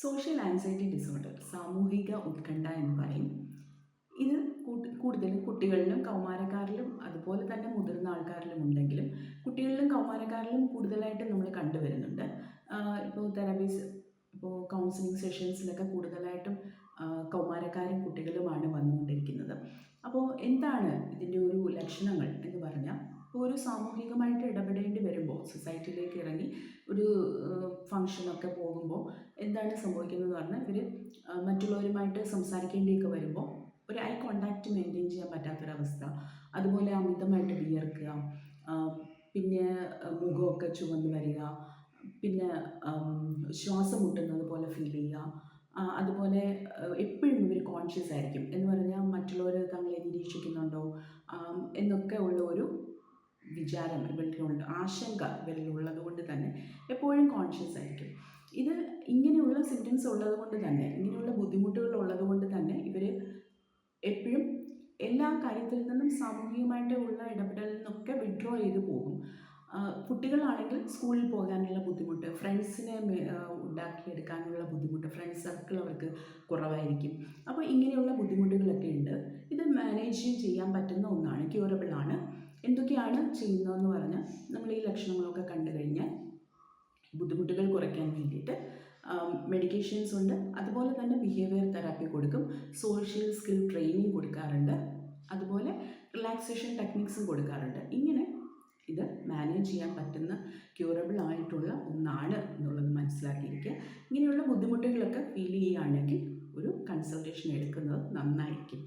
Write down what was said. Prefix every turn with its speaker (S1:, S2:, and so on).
S1: Social anxiety disorder, സാമൂഹിക ഉത്കണ്ഠ എന്ന് പറയും. ഇത് കൂടുതലും കുട്ടികളിലും കൗമാരക്കാരിലും അതുപോലെ തന്നെ മുതിർന്ന ആൾക്കാരിലും ഉണ്ടെങ്കിലും കുട്ടികളിലും കൗമാരക്കാരിലും കൂടുതലായിട്ട് നമ്മൾ കണ്ടുവരുന്നുണ്ട്. ഇപ്പോൾ തെറാപ്പീസ്, ഇപ്പോൾ കൗൺസിലിംഗ് സെഷൻസിലൊക്കെ കൂടുതലായിട്ടും കൗമാരക്കാരും കുട്ടികളുമാണ് വന്നുകൊണ്ടിരിക്കുന്നത്. അപ്പോൾ എന്താണ് ഇതിൻ്റെ ഒരു ലക്ഷണങ്ങൾ എന്ന് പറഞ്ഞാൽ, ഇപ്പോൾ ഒരു സാമൂഹികമായിട്ട് ഇടപെടേണ്ടി വരുമ്പോൾ, സൊസൈറ്റിയിലേക്ക് ഇറങ്ങി ഒരു ഫങ്ഷനൊക്കെ പോകുമ്പോൾ എന്താണ് സംഭവിക്കുന്നതെന്ന് പറഞ്ഞാൽ, ഇവർ മറ്റുള്ളവരുമായിട്ട് സംസാരിക്കേണ്ടിയൊക്കെ വരുമ്പോൾ ഒരു ഐ കോണ്ടാക്റ്റ് മെയിൻറ്റെയിൻ ചെയ്യാൻ പറ്റാത്തൊരവസ്ഥ, അതുപോലെ അമിതമായിട്ട് വിയർക്കുക, പിന്നെ മുഖമൊക്കെ ചുവന്ന് വരിക, പിന്നെ ശ്വാസം മുട്ടുന്നത് പോലെ ഫീൽ ചെയ്യുക, അതുപോലെ എപ്പോഴും ഇവർ കോൺഷ്യസ് ആയിരിക്കും എന്ന് പറഞ്ഞാൽ മറ്റുള്ളവർ തങ്ങളെ നിരീക്ഷിക്കുന്നുണ്ടോ എന്നൊക്കെ ഉള്ള ഒരു വിചാരം ഇവരിലുണ്ട്, ആശങ്ക ഇവരിലുള്ളത് കൊണ്ട് തന്നെ എപ്പോഴും കോൺഷ്യസ് ആയിരിക്കും. ഇത് ഇങ്ങനെയുള്ള സിംറ്റംസ് ഉള്ളത് കൊണ്ട് തന്നെ, ഇങ്ങനെയുള്ള ബുദ്ധിമുട്ടുകൾ ഉള്ളത് കൊണ്ട് തന്നെ ഇവർ എപ്പോഴും എല്ലാ കാര്യത്തിൽ നിന്നും സാമൂഹികമായിട്ട് ഉള്ള ഇടപെടലിൽ നിന്നൊക്കെ വിഡ്രോ ചെയ്ത് പോകും. കുട്ടികളാണെങ്കിൽ സ്കൂളിൽ പോകാനുള്ള ബുദ്ധിമുട്ട്, ഫ്രണ്ട്സിനെ ഉണ്ടാക്കിയെടുക്കാനുള്ള ബുദ്ധിമുട്ട്, ഫ്രണ്ട്സ് സർക്കിൾ അവർക്ക് കുറവായിരിക്കും. അപ്പോൾ ഇങ്ങനെയുള്ള ബുദ്ധിമുട്ടുകളൊക്കെ ഉണ്ട്. ഇത് മാനേജ് ചെയ്യാൻ പറ്റുന്ന ഒന്നാണ്, ക്യൂറബിൾ ആണ്. എന്തൊക്കെയാണ് ചെയ്യുന്നതെന്ന് പറഞ്ഞാൽ, നമ്മൾ ഈ ലക്ഷണങ്ങളൊക്കെ കണ്ടു കഴിഞ്ഞാൽ ബുദ്ധിമുട്ടുകൾ കുറയ്ക്കാൻ വേണ്ടിയിട്ട് മെഡിക്കേഷൻസ് ഉണ്ട്, അതുപോലെ തന്നെ ബിഹേവിയർ തെറാപ്പി കൊടുക്കും, സോഷ്യൽ സ്കിൽ ട്രെയിനിങ് കൊടുക്കാറുണ്ട്, അതുപോലെ റിലാക്സേഷൻ ടെക്നിക്സും കൊടുക്കാറുണ്ട്. ഇങ്ങനെ ഇത് മാനേജ് ചെയ്യാൻ പറ്റുന്ന ക്യൂറബിൾ ആയിട്ടുള്ള ഒന്നാണ് എന്നുള്ളത് മനസ്സിലാക്കിയിരിക്കുക. ഇങ്ങനെയുള്ള ബുദ്ധിമുട്ടുകളൊക്കെ ഫീൽ ചെയ്യുകയാണെങ്കിൽ ഒരു കൺസൾട്ടേഷൻ എടുക്കുന്നത് നന്നായിരിക്കും.